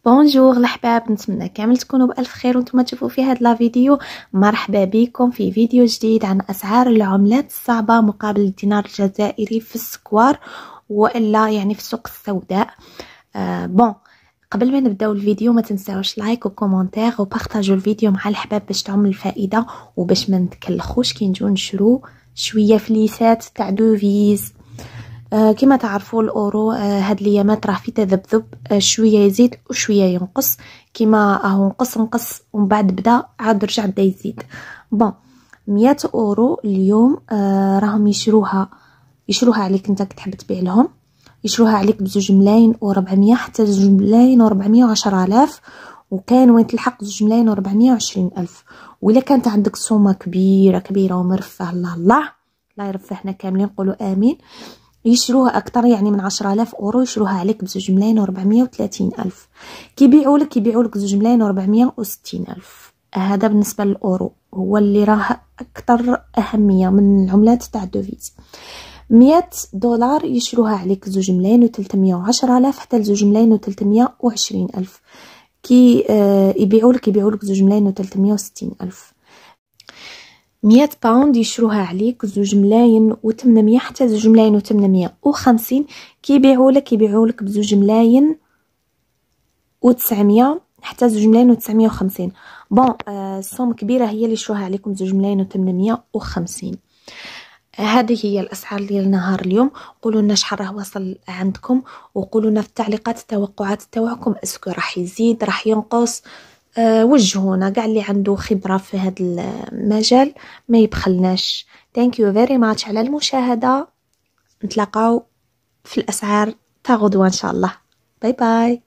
بونجور الحباب، نتمنى كامل تكونوا بالف خير وانتم تشوفوا في هذا لا فيديو. مرحبا بكم في فيديو جديد عن اسعار العملات الصعبه مقابل الدينار الجزائري في السكوار والا يعني في السوق السوداء. بون، قبل ما نبداو الفيديو ما تنساوش لايك وكومنتير وبارطاجوا الفيديو مع الحباب باش تعم الفائده وباش ما نتكلخوش كي نجيو نشرو شويه فليسات تاع دوفيز. كما تعرفوا الاورو هاد الايامات راه في تذبذب، شويه يزيد وشويه ينقص. كما راهو نقص ومن بعد بدا عاد رجع بدا يزيد. بون، 100 اورو اليوم راهم يشروها عليك انت كتحب تبيع لهم، يشروها عليك بزوج ملاين و400 حتى زوج ملاين و410 الاف، وكان وين تلحق زوج ملاين و420 الف. وإلا كانت عندك سومه كبيره ومرفه، الله لا يرفهنا كاملين، نقولوا امين. يشروها اكثر يعني من 10,000 اورو، يشروها عليك بزوج ملاين و430 الف. كيبيعوا لك زوج ملاين و460 الف. هذا بالنسبه للاورو هو اللي راه اكثر اهميه من العملات تاع الدوفيز. 100 دولار يشروها عليك زوج ملاين و310 الف حتى لزوج ملاين و320 الف. كي يبيعوا لك زوج ملاين و360 الف. 100 باوند يشروها عليك زوج ملاين و800 حتى زوج ملاين و850. كيبيعوا لك بزوج ملاين و900 حتى زوج ملاين و950. بون، السوم كبيره هي اللي يشروها عليكم زوج ملاين و850. هذه هي الاسعار ديال نهار اليوم. قولوا لنا شحال راه وصل عندكم، وقولوا لنا في التعليقات التوقعات تاعكم، اسكو راح يزيد راح ينقص. وجهونا كاع اللي عنده خبرة في هذا المجال ما يبخلناش. Thank you very much على المشاهدة. نتلاقاو في الأسعار تاع غدوة إن شاء الله. باي باي.